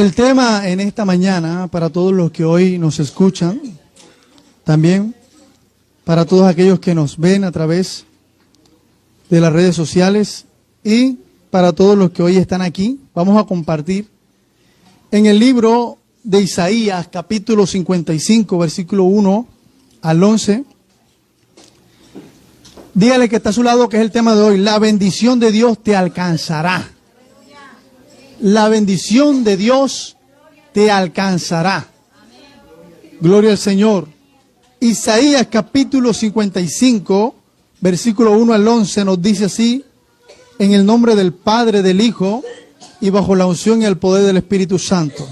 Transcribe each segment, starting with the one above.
El tema en esta mañana, para todos los que hoy nos escuchan, también para todos aquellos que nos ven a través de las redes sociales y para todos los que hoy están aquí, vamos a compartir en el libro de Isaías, capítulo 55, versículo 1 al 11. Dígale que está a su lado, que es el tema de hoy. La bendición de Dios te alcanzará. La bendición de Dios te alcanzará. Gloria al Señor. Isaías capítulo 55, versículo 1 al 11 nos dice así: en el nombre del Padre, del Hijo y bajo la unción y el poder del Espíritu Santo.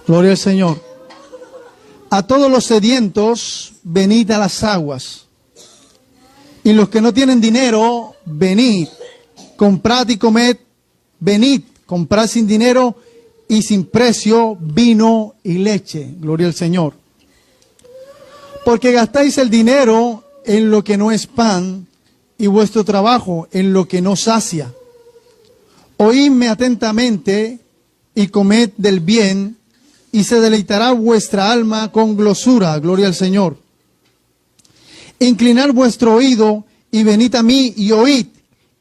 Gloria al Señor. A todos los sedientos, venid a las aguas. Y los que no tienen dinero, venid, comprad y comed. Venid, comprad sin dinero y sin precio vino y leche. Gloria al Señor. Porque gastáis el dinero en lo que no es pan y vuestro trabajo en lo que no sacia. Oídme atentamente y comed del bien y se deleitará vuestra alma con glosura. Gloria al Señor. Inclinad vuestro oído y venid a mí y oíd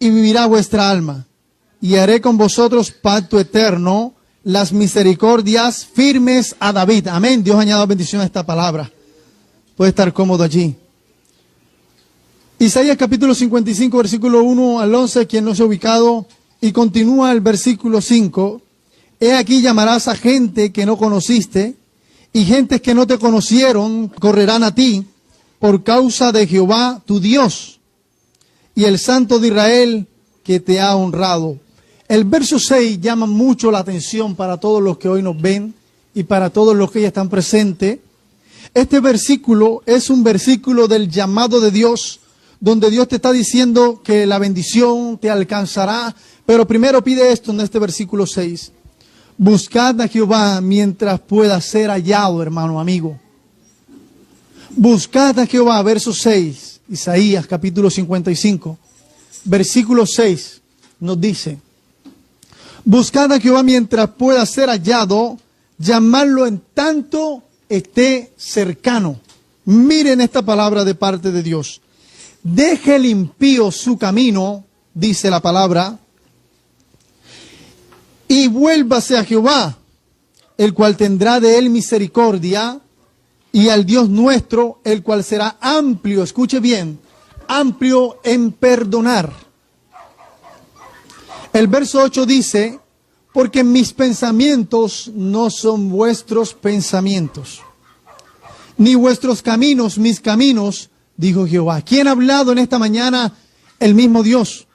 y vivirá vuestra alma. Y haré con vosotros pacto eterno, las misericordias firmes a David. Amén. Dios añada bendición a esta palabra. Puede estar cómodo allí. Isaías capítulo 55, versículo 1 al 11, quien no se ha ubicado, y continúa el versículo 5. He aquí llamarás a gente que no conociste, y gentes que no te conocieron correrán a ti, por causa de Jehová tu Dios, y el Santo de Israel que te ha honrado. El verso 6 llama mucho la atención para todos los que hoy nos ven y para todos los que ya están presentes. Este versículo es un versículo del llamado de Dios, donde Dios te está diciendo que la bendición te alcanzará. Pero primero pide esto en este versículo 6. Buscad a Jehová mientras pueda ser hallado, hermano, amigo. Buscad a Jehová, verso 6, Isaías capítulo 55, versículo 6 nos dice: buscad a Jehová mientras pueda ser hallado, llamadlo en tanto esté cercano. Miren esta palabra de parte de Dios. Deje el impío su camino, dice la palabra, y vuélvase a Jehová, el cual tendrá de él misericordia, y al Dios nuestro, el cual será amplio, escuche bien, amplio en perdonar. El verso 8 dice: porque mis pensamientos no son vuestros pensamientos, ni vuestros caminos mis caminos, dijo Jehová. ¿Quién ha hablado en esta mañana? El mismo Dios.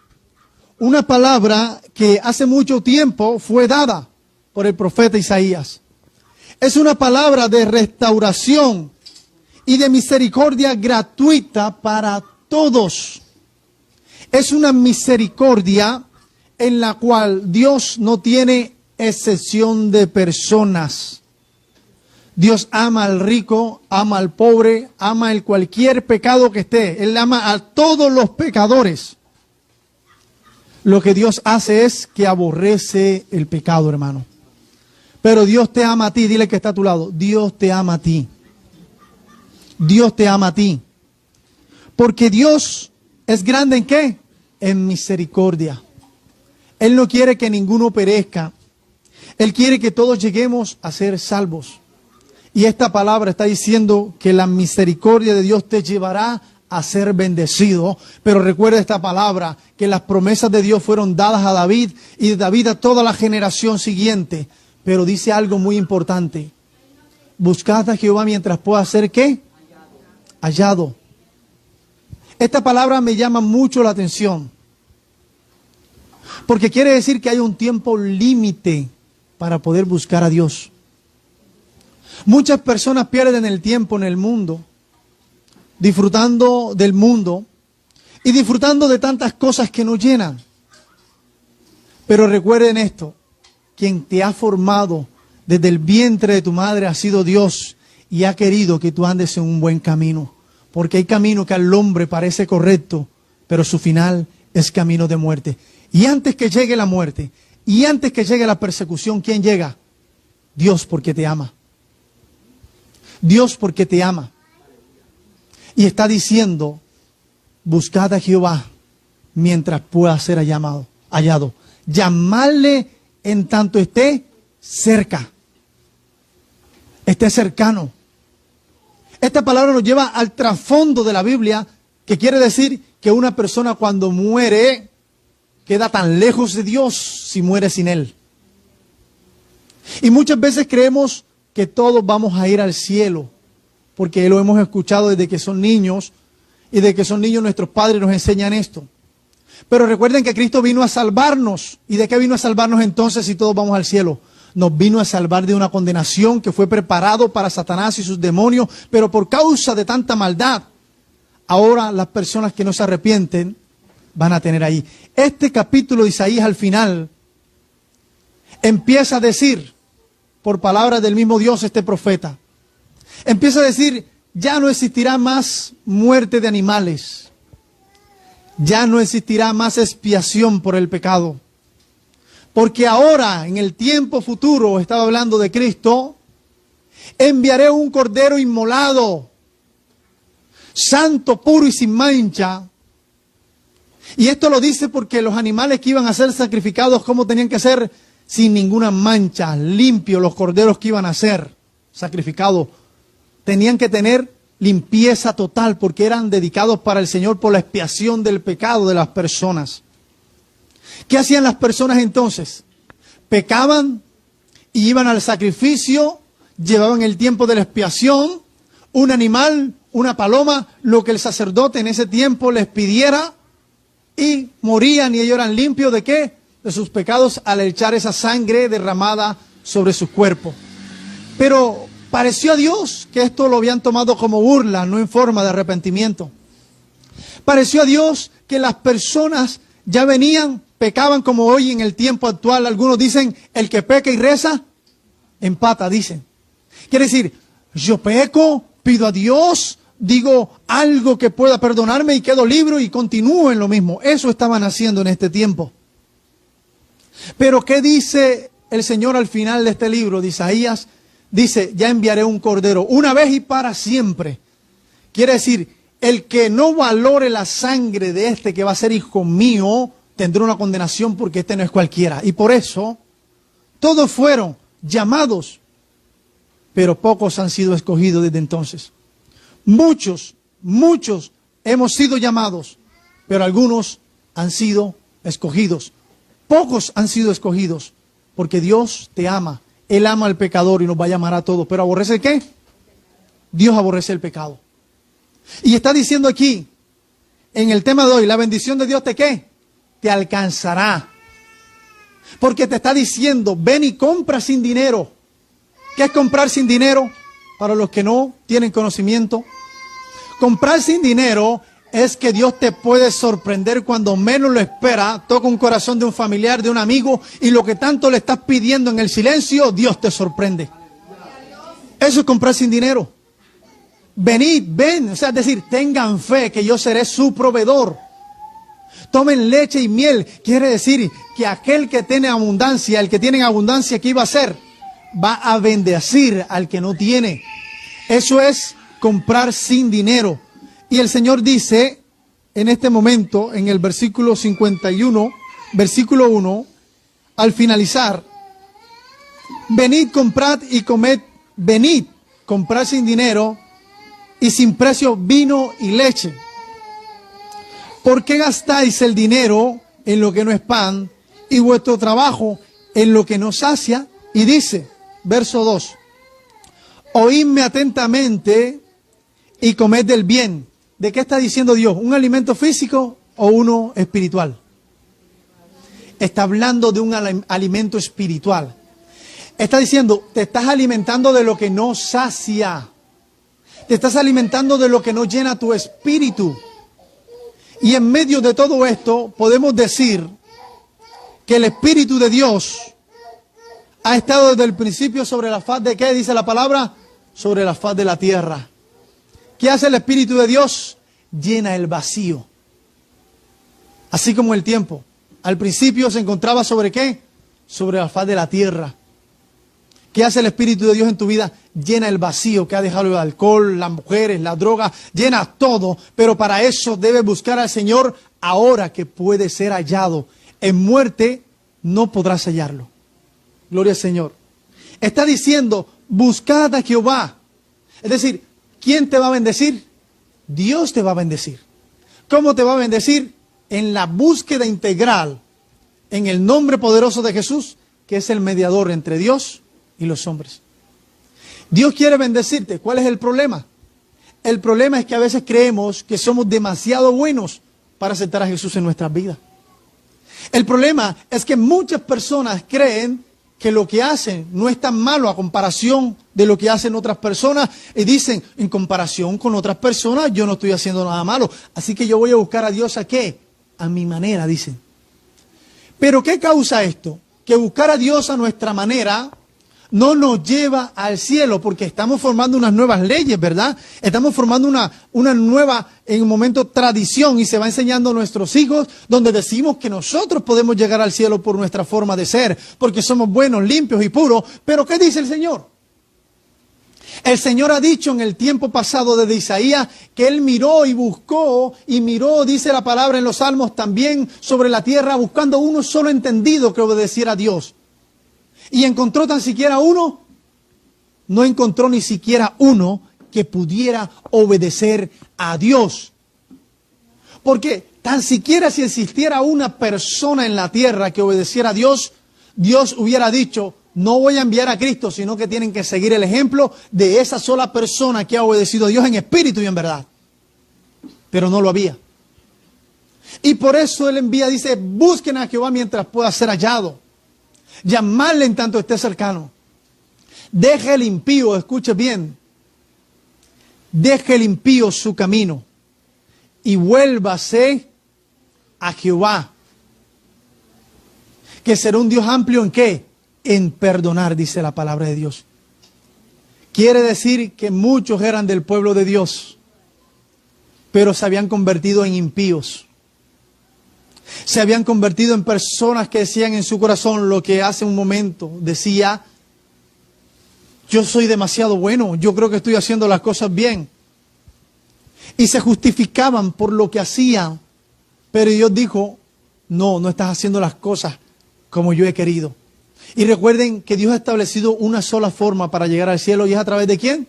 Una palabra que hace mucho tiempo fue dada por el profeta Isaías. Es una palabra de restauración y de misericordia gratuita para todos. Es una misericordia en la cual Dios no tiene excepción de personas. Dios ama al rico, ama al pobre, ama el cualquier pecado que esté. Él ama a todos los pecadores. Lo que Dios hace es que aborrece el pecado, hermano. Pero Dios te ama a ti. Dile que está a tu lado. Dios te ama a ti. Dios te ama a ti. Porque Dios es grande ¿en qué? En misericordia. Él no quiere que ninguno perezca. Él quiere que todos lleguemos a ser salvos. Y esta palabra está diciendo que la misericordia de Dios te llevará a ser bendecido. Pero recuerda esta palabra, que las promesas de Dios fueron dadas a David y de David a toda la generación siguiente. Pero dice algo muy importante. Buscad a Jehová mientras pueda ser ¿qué? Hallado. Esta palabra me llama mucho la atención. Porque quiere decir que hay un tiempo límite para poder buscar a Dios. Muchas personas pierden el tiempo en el mundo, disfrutando del mundo y disfrutando de tantas cosas que nos llenan. Pero recuerden esto, quien te ha formado desde el vientre de tu madre ha sido Dios y ha querido que tú andes en un buen camino. Porque hay camino que al hombre parece correcto, pero su final es camino de muerte. Y antes que llegue la muerte, Y antes que llegue la persecución, ¿quién llega? Dios, porque te ama. Dios, porque te ama. Y está diciendo, buscad a Jehová mientras pueda ser hallado. Llamadle en tanto esté cerca. Esté cercano. Esta palabra nos lleva al trasfondo de la Biblia, que quiere decir que una persona cuando muere queda tan lejos de Dios si muere sin Él. Y muchas veces creemos que todos vamos a ir al cielo, porque lo hemos escuchado desde que son niños, y desde que son niños nuestros padres nos enseñan esto. Pero recuerden que Cristo vino a salvarnos. ¿Y de qué vino a salvarnos entonces si todos vamos al cielo? Nos vino a salvar de una condenación que fue preparado para Satanás y sus demonios, pero por causa de tanta maldad, ahora las personas que no se arrepienten van a tener ahí. Este capítulo de Isaías al final empieza a decir, por palabras del mismo Dios, este profeta, empieza a decir, ya no existirá más muerte de animales, ya no existirá más expiación por el pecado, porque ahora, en el tiempo futuro, estaba hablando de Cristo, enviaré un cordero inmolado, santo, puro y sin mancha. Y esto lo dice porque los animales que iban a ser sacrificados, ¿cómo tenían que ser? Sin ninguna mancha, limpios los corderos que iban a ser sacrificados. Tenían que tener limpieza total porque eran dedicados para el Señor por la expiación del pecado de las personas. ¿Qué hacían las personas entonces? Pecaban y iban al sacrificio, llevaban el tiempo de la expiación, un animal, una paloma, lo que el sacerdote en ese tiempo les pidiera, y morían y ellos eran limpios ¿de qué? De sus pecados al echar esa sangre derramada sobre su cuerpo. Pero pareció a Dios que esto lo habían tomado como burla, no en forma de arrepentimiento. Pareció a Dios que las personas ya venían, pecaban como hoy en el tiempo actual. Algunos dicen, el que peca y reza, empata, dicen. Quiere decir, yo peco, pido a Dios, digo algo que pueda perdonarme y quedo libre y continúo en lo mismo. Eso estaban haciendo en este tiempo. Pero ¿qué dice el Señor al final de este libro de Isaías? Dice, ya enviaré un cordero, una vez y para siempre. Quiere decir, el que no valore la sangre de este que va a ser hijo mío, tendrá una condenación porque este no es cualquiera. Y por eso, todos fueron llamados, pero pocos han sido escogidos desde entonces. Muchos hemos sido llamados, pero algunos han sido escogidos. Pocos han sido escogidos, porque Dios te ama. Él ama al pecador y nos va a llamar a todos. ¿Pero aborrece qué? Dios aborrece el pecado. Y está diciendo aquí, en el tema de hoy, la bendición de Dios ¿te qué? Te alcanzará. Porque te está diciendo, ven y compra sin dinero. ¿Qué es comprar sin dinero? Para los que no tienen conocimiento. Comprar sin dinero es que Dios te puede sorprender cuando menos lo espera. Toca un corazón de un familiar, de un amigo, y lo que tanto le estás pidiendo en el silencio, Dios te sorprende. Eso es comprar sin dinero. Venid, ven, o sea, es decir, tengan fe que yo seré su proveedor. Tomen leche y miel. Quiere decir que aquel que tiene abundancia, el que tiene abundancia, ¿qué iba a hacer? Va a bendecir al que no tiene. Eso es comprar sin dinero. Y el Señor dice en este momento, en el versículo 51, versículo 1, al finalizar, venid, comprad y comed, venid, comprad sin dinero y sin precio vino y leche. ¿Por qué gastáis el dinero en lo que no es pan y vuestro trabajo en lo que no sacia? Y dice, verso 2, oídme atentamente y comed del bien. ¿De qué está diciendo Dios? ¿Un alimento físico o uno espiritual? Está hablando de un alimento espiritual. Está diciendo, te estás alimentando de lo que no sacia. Te estás alimentando de lo que no llena tu espíritu. Y en medio de todo esto podemos decir que el Espíritu de Dios ha estado desde el principio sobre la faz de ¿qué dice la palabra? Sobre la faz de la tierra. ¿Qué hace el Espíritu de Dios? Llena el vacío. Así como el tiempo. Al principio se encontraba sobre ¿qué? sobre la faz de la tierra. ¿Qué hace el Espíritu de Dios en tu vida? Llena el vacío que ha dejado el alcohol, las mujeres, la droga, llena todo. Pero para eso debes buscar al Señor ahora que puede ser hallado. En muerte no podrás hallarlo. Gloria al Señor. Está diciendo, buscad a Jehová. Es decir, ¿quién te va a bendecir? Dios te va a bendecir. ¿Cómo te va a bendecir? En la búsqueda integral, en el nombre poderoso de Jesús, que es el mediador entre Dios y los hombres. Dios quiere bendecirte. ¿Cuál es el problema? El problema es que a veces creemos que somos demasiado buenos para aceptar a Jesús en nuestras vidas. El problema es que muchas personas creen que lo que hacen no es tan malo a comparación de lo que hacen otras personas y dicen, en comparación con otras personas yo no estoy haciendo nada malo, así que yo voy a buscar a Dios ¿a qué? A mi manera, dicen. Pero ¿qué causa esto? Que buscar a Dios a nuestra manera no nos lleva al cielo, porque estamos formando unas nuevas leyes, ¿verdad? Estamos formando una nueva, en un momento, tradición, y se va enseñando a nuestros hijos, donde decimos que nosotros podemos llegar al cielo por nuestra forma de ser, porque somos buenos, limpios y puros. Pero ¿qué dice el Señor? El Señor ha dicho en el tiempo pasado desde Isaías que Él miró y buscó y miró, dice la palabra en los Salmos también, sobre la tierra, buscando uno solo entendido que obedeciera a Dios. ¿Y encontró tan siquiera uno? No encontró ni siquiera uno que pudiera obedecer a Dios. Porque tan siquiera si existiera una persona en la tierra que obedeciera a Dios, Dios hubiera dicho, no voy a enviar a Cristo, sino que tienen que seguir el ejemplo de esa sola persona que ha obedecido a Dios en espíritu y en verdad. Pero no lo había. Y por eso Él envía, dice, busquen a Jehová mientras pueda ser hallado. Llamarle en tanto esté cercano. Deje el impío, escuche bien, deje el impío su camino y vuélvase a Jehová, que será un Dios amplio ¿en qué? En perdonar, dice la palabra de Dios. Quiere decir que muchos eran del pueblo de Dios, pero se habían convertido en impíos. Se habían convertido en personas que decían en su corazón lo que hace un momento decía, yo soy demasiado bueno, yo creo que estoy haciendo las cosas bien. Y se justificaban por lo que hacían, pero Dios dijo, no, no estás haciendo las cosas como yo he querido. Y recuerden que Dios ha establecido una sola forma para llegar al cielo, y es a través de ¿quién?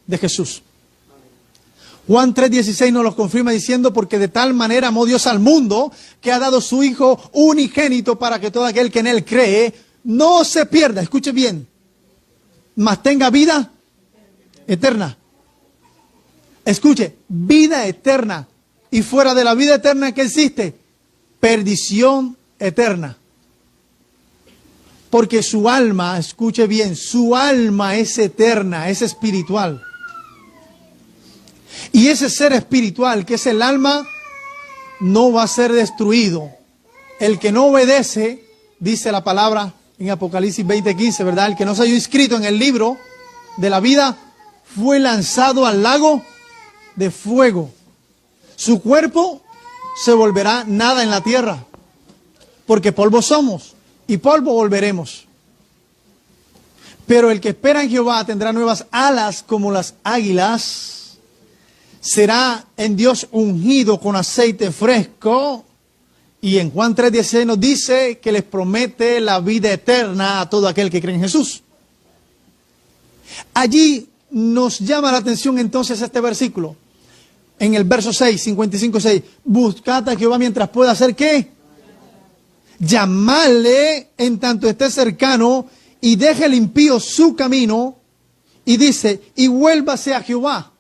De Jesús. Juan 3:16 nos lo confirma diciendo, porque de tal manera amó Dios al mundo, que ha dado su Hijo unigénito para que todo aquel que en Él cree no se pierda, escuche bien, mas tenga vida eterna. Escuche, vida eterna. Y fuera de la vida eterna, ¿qué existe? Perdición eterna. Porque su alma, escuche bien, su alma es eterna, es espiritual. Y ese ser espiritual, que es el alma, no va a ser destruido. El que no obedece, dice la palabra en Apocalipsis 20:15, ¿verdad? El que no se haya inscrito en el libro de la vida, fue lanzado al lago de fuego. Su cuerpo se volverá nada en la tierra, porque polvo somos y polvo volveremos. Pero el que espera en Jehová tendrá nuevas alas como las águilas. Será en Dios ungido con aceite fresco. Y en Juan 3:16 nos dice que les promete la vida eterna a todo aquel que cree en Jesús. Allí nos llama la atención entonces este versículo. En el verso 6, 55:6. Buscad a Jehová mientras pueda hacer ¿qué? Llamarle en tanto esté cercano, y deje el impío su camino. Y dice, y vuélvase a Jehová,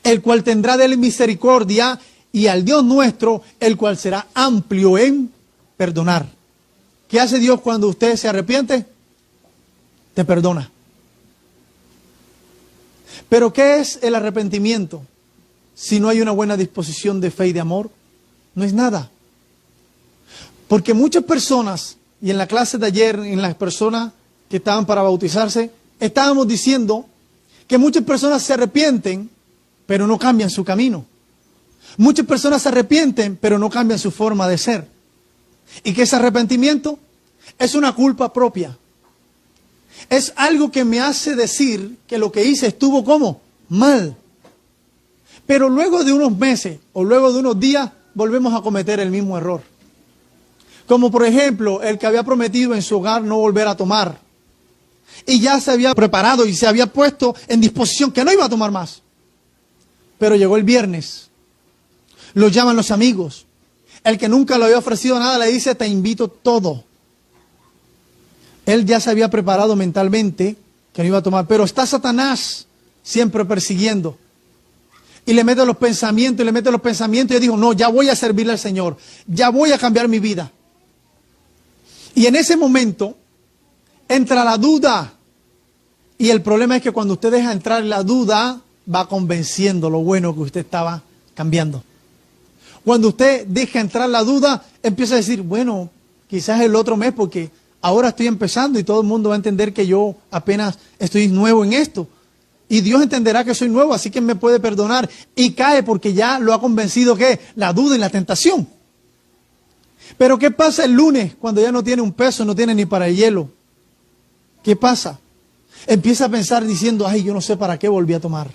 el cual tendrá de él misericordia, y al Dios nuestro, el cual será amplio en perdonar. ¿Qué hace Dios cuando usted se arrepiente? Te perdona. Pero ¿qué es el arrepentimiento? Si no hay una buena disposición de fe y de amor, no es nada. Porque muchas personas, y en la clase de ayer, en las personas que estaban para bautizarse, estábamos diciendo que muchas personas se arrepienten, pero no cambian su camino. Muchas personas se arrepienten, pero no cambian su forma de ser. ¿Y qué es arrepentimiento? Es una culpa propia. Es algo que me hace decir que lo que hice estuvo ¿cómo? Mal. Pero luego de unos meses o luego de unos días volvemos a cometer el mismo error. Como por ejemplo, el que había prometido en su hogar no volver a tomar. Y ya se había preparado y se había puesto en disposición que no iba a tomar más. Pero llegó el viernes. Lo llaman los amigos. El que nunca le había ofrecido nada le dice, te invito todo. Él ya se había preparado mentalmente que no iba a tomar. Pero está Satanás siempre persiguiendo. Y le mete los pensamientos y le mete los pensamientos. Y dijo, no, ya voy a servirle al Señor. Ya voy a cambiar mi vida. Y en ese momento entra la duda. Y el problema es que cuando usted deja entrar la duda, va convenciendo lo bueno que usted estaba cambiando. Cuando usted deja entrar la duda, empieza a decir, bueno, quizás el otro mes porque ahora estoy empezando y todo el mundo va a entender que yo apenas estoy nuevo en esto. Y Dios entenderá que soy nuevo, así que me puede perdonar. Y cae porque ya lo ha convencido, ¿qué? La duda y la tentación. Pero ¿qué pasa el lunes cuando ya no tiene un peso, no tiene ni para el hielo? ¿Qué pasa? Empieza a pensar diciendo, ay, yo no sé para qué volví a tomar.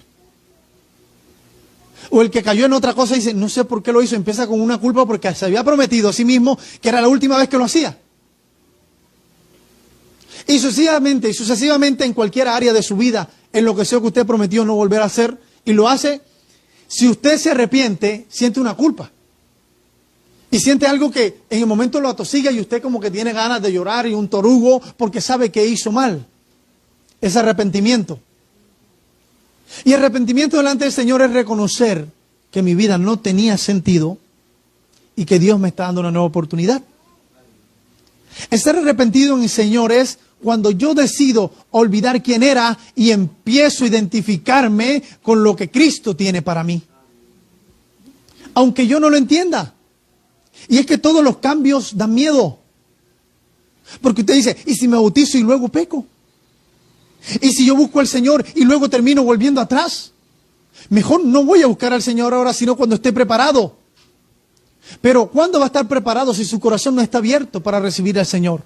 O el que cayó en otra cosa dice, no sé por qué lo hizo. Empieza con una culpa porque se había prometido a sí mismo que era la última vez que lo hacía. Y sucesivamente en cualquier área de su vida, en lo que sea que usted prometió no volver a hacer, y lo hace, si usted se arrepiente, siente una culpa. Y siente algo que en el momento lo atosiga y usted como que tiene ganas de llorar y un torugo porque sabe que hizo mal. Es arrepentimiento. Y arrepentimiento delante del Señor es reconocer que mi vida no tenía sentido y que Dios me está dando una nueva oportunidad. Estar arrepentido en el Señor es cuando yo decido olvidar quién era y empiezo a identificarme con lo que Cristo tiene para mí. Aunque yo no lo entienda. Y es que todos los cambios dan miedo. Porque usted dice, ¿y si me bautizo y luego peco? ¿Y si yo busco al Señor y luego termino volviendo atrás? Mejor no voy a buscar al Señor ahora, sino cuando esté preparado. Pero ¿cuándo va a estar preparado si su corazón no está abierto para recibir al Señor?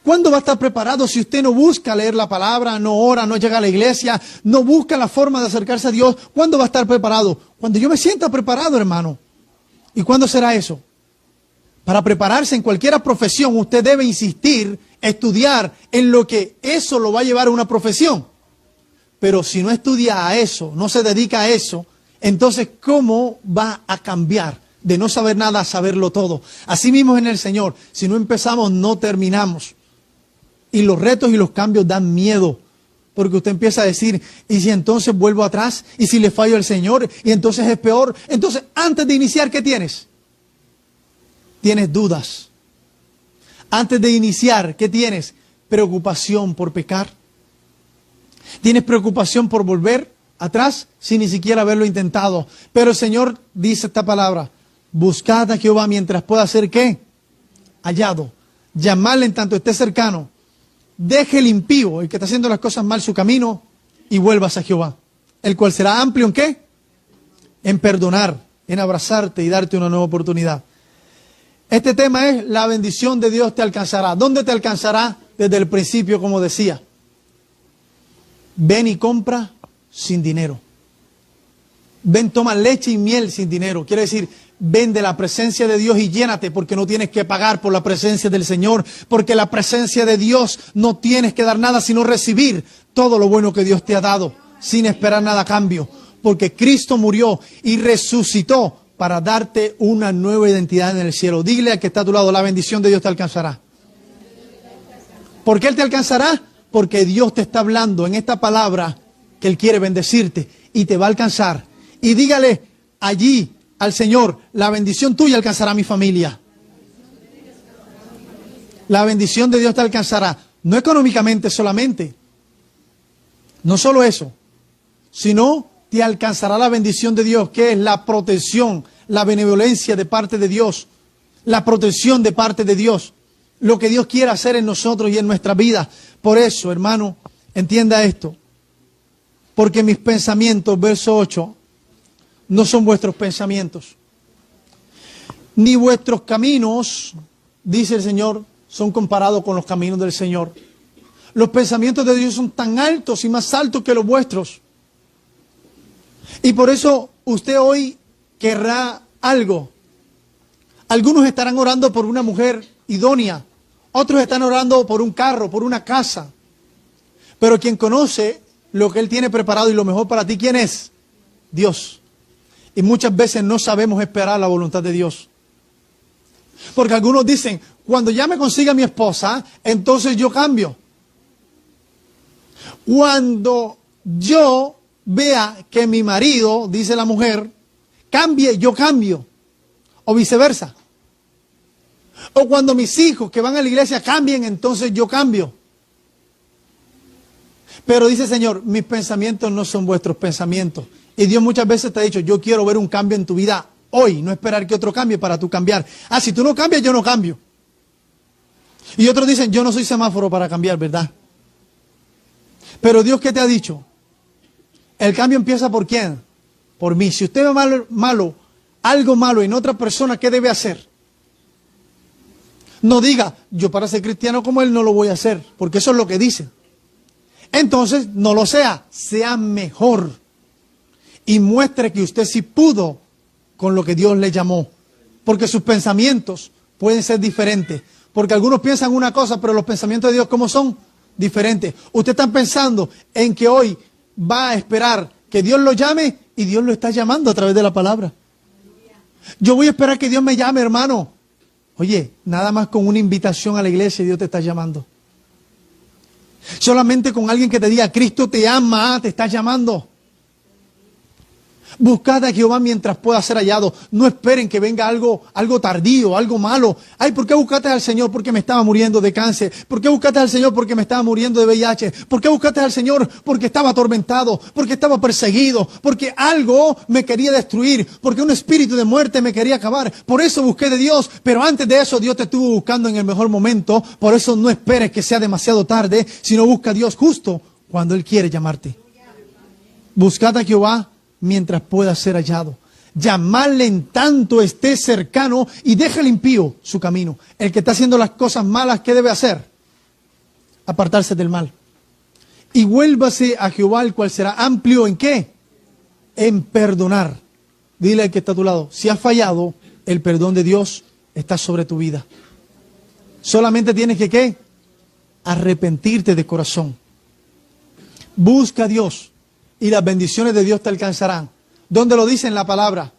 ¿Cuándo va a estar preparado si usted no busca leer la palabra, no ora, no llega a la iglesia, no busca la forma de acercarse a Dios? ¿Cuándo va a estar preparado? Cuando yo me sienta preparado, hermano. ¿Y cuándo será eso? Para prepararse en cualquier profesión, usted debe insistir, estudiar en lo que eso lo va a llevar a una profesión. Pero si no estudia a eso, no se dedica a eso, entonces ¿cómo va a cambiar? De no saber nada a saberlo todo. Así mismo en el Señor, si no empezamos, no terminamos. Y los retos y los cambios dan miedo. Porque usted empieza a decir, ¿y si entonces vuelvo atrás? ¿Y si le fallo al Señor? ¿Y entonces es peor? Entonces, antes de iniciar, ¿qué tienes? Tienes dudas. Antes de iniciar, ¿qué tienes? Preocupación por pecar. Tienes preocupación por volver atrás sin ni siquiera haberlo intentado. Pero el Señor dice esta palabra, buscad a Jehová mientras pueda ser, ¿qué? Hallado. Llamadle en tanto esté cercano. Deje el impío, el que está haciendo las cosas mal, su camino, y vuelvas a Jehová, el cual será amplio ¿en qué? En perdonar, en abrazarte y darte una nueva oportunidad. Este tema es la bendición de Dios te alcanzará. ¿Dónde te alcanzará? Desde el principio, como decía. Ven y compra sin dinero. Ven, toma leche y miel sin dinero. Quiere decir, ven de la presencia de Dios y llénate, porque no tienes que pagar por la presencia del Señor, porque la presencia de Dios no tienes que dar nada, sino recibir todo lo bueno que Dios te ha dado, sin esperar nada a cambio, porque Cristo murió y resucitó para darte una nueva identidad en el cielo. Dile al que está a tu lado, la bendición de Dios te alcanzará. ¿Por qué Él te alcanzará? Porque Dios te está hablando en esta palabra que Él quiere bendecirte y te va a alcanzar. Y dígale allí al Señor, la bendición tuya alcanzará a mi familia. La bendición de Dios te alcanzará, no económicamente solamente, no solo eso, sino te alcanzará la bendición de Dios, que es la protección, la benevolencia de parte de Dios, la protección de parte de Dios, lo que Dios quiere hacer en nosotros y en nuestra vida. Por eso, hermano, entienda esto, porque mis pensamientos, verso 8, no son vuestros pensamientos, ni vuestros caminos, dice el Señor, son comparados con los caminos del Señor. Los pensamientos de Dios son tan altos y más altos que los vuestros. Y por eso usted hoy querrá algo. Algunos estarán orando por una mujer idónea. Otros están orando por un carro, por una casa. Pero quien conoce lo que Él tiene preparado y lo mejor para ti, ¿quién es? Dios. Y muchas veces no sabemos esperar la voluntad de Dios. Porque algunos dicen, cuando ya me consiga mi esposa, entonces yo cambio. Cuando yo vea que mi marido, dice la mujer, cambie, yo cambio. O viceversa. O cuando mis hijos que van a la iglesia cambien, entonces yo cambio. Pero dice el Señor, mis pensamientos no son vuestros pensamientos. Y Dios muchas veces te ha dicho, yo quiero ver un cambio en tu vida hoy, no esperar que otro cambie para tú cambiar. Ah, si tú no cambias, yo no cambio. Y otros dicen, yo no soy semáforo para cambiar, ¿verdad? Pero Dios, ¿qué te ha dicho? El cambio empieza ¿por quién? Por mí. Si usted ve algo malo en otra persona, ¿qué debe hacer? No diga, yo para ser cristiano como él no lo voy a hacer, porque eso es lo que dice. Entonces, no lo sea mejor. Y muestre que usted sí pudo con lo que Dios le llamó. Porque sus pensamientos pueden ser diferentes. Porque algunos piensan una cosa, pero los pensamientos de Dios, ¿cómo son? Diferentes. Usted está pensando en que hoy va a esperar que Dios lo llame y Dios lo está llamando a través de la palabra. Yo voy a esperar que Dios me llame, hermano. Oye, nada más con una invitación a la iglesia Dios te está llamando. Solamente con alguien que te diga, Cristo te ama, te está llamando. Buscad a Jehová mientras pueda ser hallado. No esperen que venga algo tardío, algo malo. Ay, ¿por qué buscaste al Señor? Porque me estaba muriendo de cáncer. ¿Por qué buscaste al Señor? Porque me estaba muriendo de VIH. ¿Por qué buscaste al Señor? Porque estaba atormentado, porque estaba perseguido, porque algo me quería destruir, porque un espíritu de muerte me quería acabar. Por eso busqué de Dios, pero antes de eso Dios te estuvo buscando en el mejor momento. Por eso no esperes que sea demasiado tarde, sino busca a Dios justo cuando Él quiere llamarte. Buscad a Jehová mientras pueda ser hallado. Llamadle en tanto esté cercano y deje el impío su camino. El que está haciendo las cosas malas, ¿qué debe hacer? Apartarse del mal. Y vuélvase a Jehová, el cual será amplio ¿en qué? En perdonar. Dile al que está a tu lado, si has fallado, el perdón de Dios está sobre tu vida. Solamente tienes que ¿qué? Arrepentirte de corazón. Busca a Dios y las bendiciones de Dios te alcanzarán. ¿Dónde lo dice en la palabra?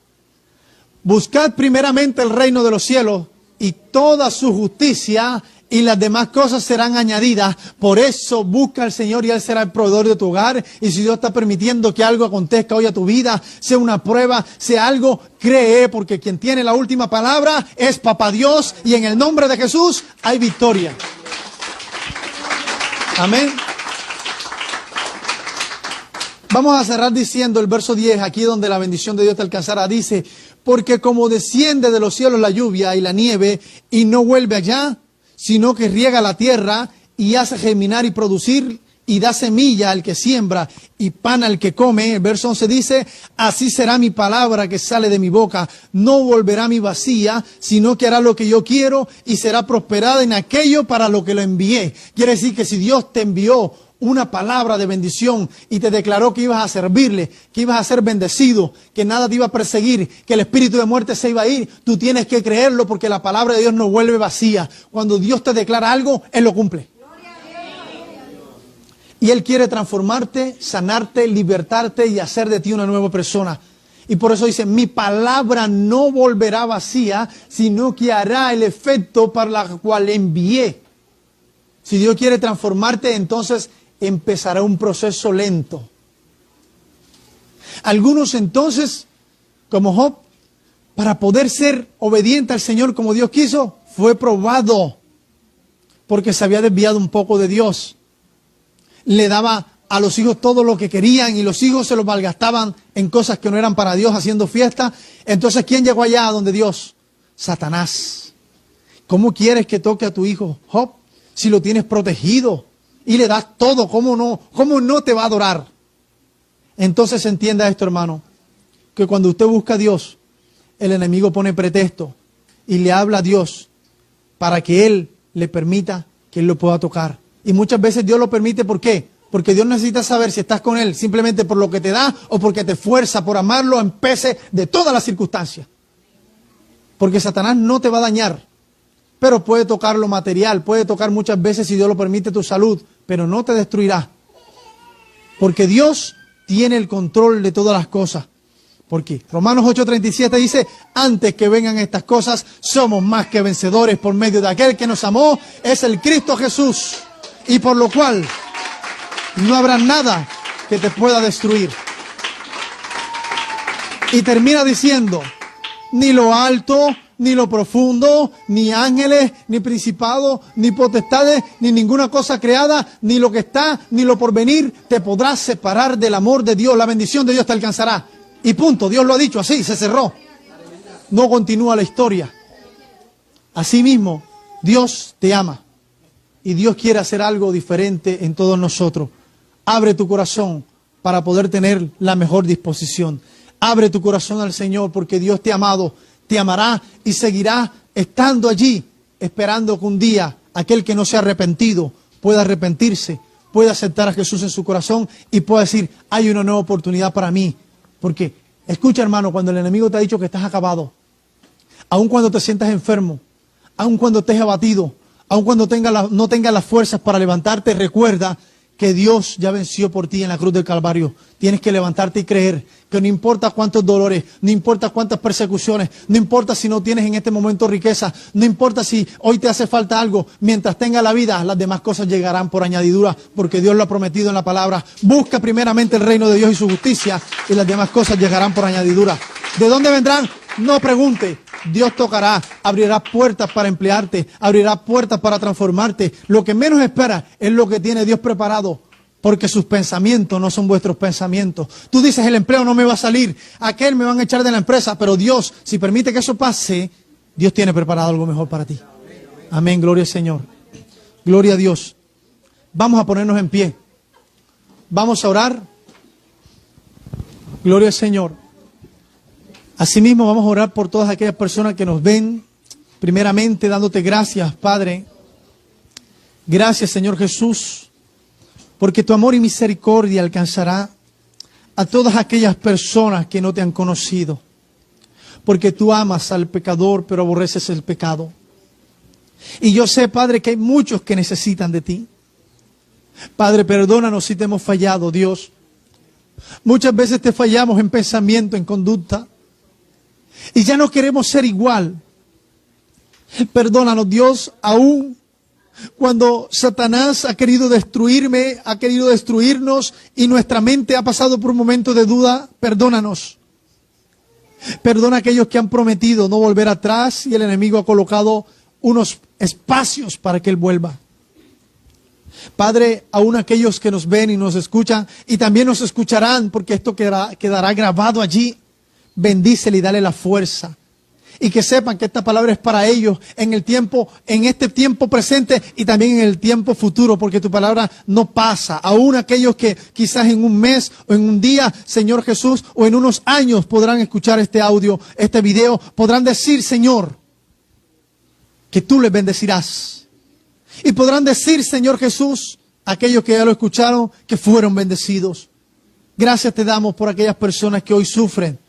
Buscad primeramente el reino de los cielos y toda su justicia, y las demás cosas serán añadidas. Por eso busca al Señor y Él será el proveedor de tu hogar. Y si Dios está permitiendo que algo acontezca hoy a tu vida, sea una prueba, sea algo, cree, porque quien tiene la última palabra es Papá Dios, y en el nombre de Jesús hay victoria. Amén. Vamos a cerrar diciendo el verso 10, aquí donde la bendición de Dios te alcanzará. Dice, porque como desciende de los cielos la lluvia y la nieve y no vuelve allá, sino que riega la tierra y hace germinar y producir y da semilla al que siembra y pan al que come. El verso 11 dice, así será mi palabra que sale de mi boca. No volverá a mí vacía, sino que hará lo que yo quiero y será prosperada en aquello para lo que lo envié. Quiere decir que si Dios te envió una palabra de bendición y te declaró que ibas a servirle, que ibas a ser bendecido, que nada te iba a perseguir, que el espíritu de muerte se iba a ir, tú tienes que creerlo, porque la palabra de Dios no vuelve vacía. Cuando Dios te declara algo, Él lo cumple. Y Él quiere transformarte, sanarte, libertarte y hacer de ti una nueva persona. Y por eso dice, mi palabra no volverá vacía, sino que hará el efecto para la cual envié. Si Dios quiere transformarte, entonces empezará un proceso lento. Algunos entonces, como Job, para poder ser obediente al Señor como Dios quiso, fue probado porque se había desviado un poco de Dios. Le daba a los hijos todo lo que querían y los hijos se los malgastaban en cosas que no eran para Dios, haciendo fiesta. Entonces, ¿quién llegó allá donde Dios? Satanás. ¿Cómo quieres que toque a tu hijo Job si lo tienes protegido y le das todo? ¿Cómo no te va a adorar? Entonces entienda esto, hermano, que cuando usted busca a Dios, el enemigo pone pretexto y le habla a Dios para que Él le permita que Él lo pueda tocar. Y muchas veces Dios lo permite, ¿por qué? Porque Dios necesita saber si estás con Él simplemente por lo que te da o porque te fuerza por amarlo en pese de todas las circunstancias. Porque Satanás no te va a dañar, pero puede tocar lo material, puede tocar muchas veces, si Dios lo permite, tu salud, pero no te destruirá. Porque Dios tiene el control de todas las cosas. Porque Romanos 8:37 dice, antes que vengan estas cosas, somos más que vencedores por medio de aquel que nos amó, es el Cristo Jesús. Y por lo cual no habrá nada que te pueda destruir. Y termina diciendo, ni lo alto, ni lo profundo, ni ángeles, ni principados, ni potestades, ni ninguna cosa creada, ni lo que está, ni lo por venir, te podrá separar del amor de Dios. La bendición de Dios te alcanzará. Y punto, Dios lo ha dicho, así, se cerró. No continúa la historia. Asimismo, Dios te ama. Y Dios quiere hacer algo diferente en todos nosotros. Abre tu corazón para poder tener la mejor disposición. Abre tu corazón al Señor porque Dios te ha amado, te amará y seguirá estando allí, esperando que un día aquel que no se ha arrepentido pueda arrepentirse, pueda aceptar a Jesús en su corazón y pueda decir, hay una nueva oportunidad para mí. Porque, escucha hermano, cuando el enemigo te ha dicho que estás acabado, aun cuando te sientas enfermo, aun cuando estés abatido, aun cuando no tengas las fuerzas para levantarte, recuerda que Dios ya venció por ti en la cruz del Calvario. Tienes que levantarte y creer que no importa cuántos dolores, no importa cuántas persecuciones, no importa si no tienes en este momento riqueza, no importa si hoy te hace falta algo, mientras tenga la vida, las demás cosas llegarán por añadidura, porque Dios lo ha prometido en la palabra. Busca primeramente el reino de Dios y su justicia, y las demás cosas llegarán por añadidura. ¿De dónde vendrán? No pregunte. Dios tocará, abrirá puertas para emplearte, abrirá puertas para transformarte. Lo que menos espera es lo que tiene Dios preparado, porque sus pensamientos no son vuestros pensamientos. Tú dices, el empleo no me va a salir, aquel me van a echar de la empresa, pero Dios, si permite que eso pase, Dios tiene preparado algo mejor para ti. Amén, gloria al Señor. Gloria a Dios. Vamos a ponernos en pie. Vamos a orar. Gloria al Señor. Asimismo, vamos a orar por todas aquellas personas que nos ven. Primeramente, dándote gracias, Padre. Gracias, Señor Jesús, porque tu amor y misericordia alcanzará a todas aquellas personas que no te han conocido. Porque tú amas al pecador, pero aborreces el pecado. Y yo sé, Padre, que hay muchos que necesitan de ti. Padre, perdónanos si te hemos fallado, Dios. Muchas veces te fallamos en pensamiento, en conducta. Y ya no queremos ser igual. Perdónanos, Dios, aún cuando Satanás ha querido destruirme, ha querido destruirnos y nuestra mente ha pasado por un momento de duda, perdónanos. Perdona a aquellos que han prometido no volver atrás y el enemigo ha colocado unos espacios para que Él vuelva. Padre, aún aquellos que nos ven y nos escuchan y también nos escucharán porque esto quedará grabado allí. Bendícele y dale la fuerza. Y que sepan que esta palabra es para ellos en este tiempo presente y también en el tiempo futuro, porque tu palabra no pasa. Aún aquellos que quizás en un mes o en un día, Señor Jesús, o en unos años podrán escuchar este audio, este video, podrán decir, Señor, que tú les bendecirás. Y podrán decir, Señor Jesús, aquellos que ya lo escucharon, que fueron bendecidos. Gracias te damos por aquellas personas que hoy sufren.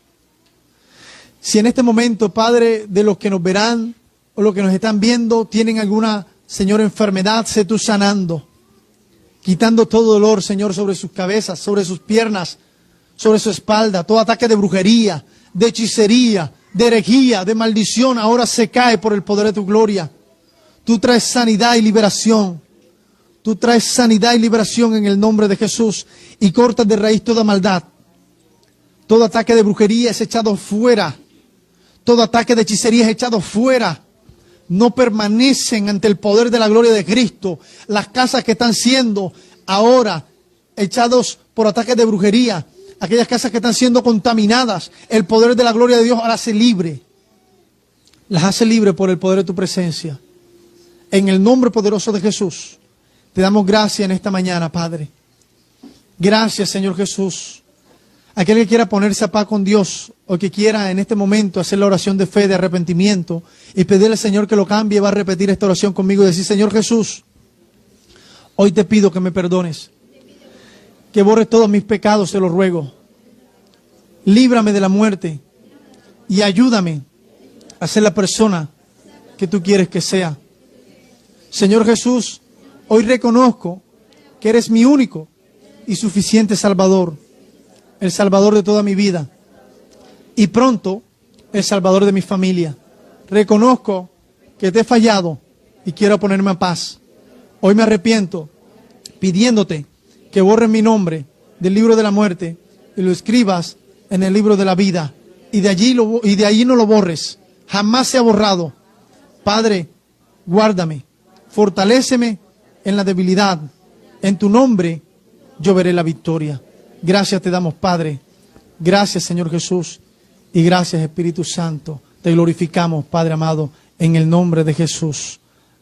Si en este momento, Padre, de los que nos verán o los que nos están viendo, tienen alguna, Señor, enfermedad, sé tú sanando. Quitando todo dolor, Señor, sobre sus cabezas, sobre sus piernas, sobre su espalda. Todo ataque de brujería, de hechicería, de herejía, de maldición, ahora se cae por el poder de tu gloria. Tú traes sanidad y liberación. Tú traes sanidad y liberación en el nombre de Jesús. Y cortas de raíz toda maldad. Todo ataque de brujería es echado fuera. Todo ataque de hechicería es echado fuera. No permanecen ante el poder de la gloria de Cristo. Las casas que están siendo ahora echados por ataques de brujería, aquellas casas que están siendo contaminadas, el poder de la gloria de Dios ahora hace libre. Las hace libre por el poder de tu presencia. En el nombre poderoso de Jesús, te damos gracias en esta mañana, Padre. Gracias, Señor Jesús. Aquel que quiera ponerse a paz con Dios o que quiera en este momento hacer la oración de fe, de arrepentimiento y pedirle al Señor que lo cambie, va a repetir esta oración conmigo y decir: Señor Jesús, hoy te pido que me perdones, que borres todos mis pecados, te lo ruego. Líbrame de la muerte y ayúdame a ser la persona que tú quieres que sea. Señor Jesús, hoy reconozco que eres mi único y suficiente Salvador, el Salvador de toda mi vida y pronto el Salvador de mi familia. Reconozco que te he fallado y quiero ponerme a paz. Hoy me arrepiento pidiéndote que borres mi nombre del libro de la muerte y lo escribas en el libro de la vida y de allí no lo borres. Jamás se ha borrado. Padre, guárdame, fortaléceme en la debilidad. En tu nombre yo veré la victoria. Gracias te damos, Padre. Gracias, Señor Jesús. Y gracias, Espíritu Santo. Te glorificamos, Padre amado, en el nombre de Jesús.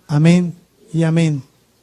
Amén y amén.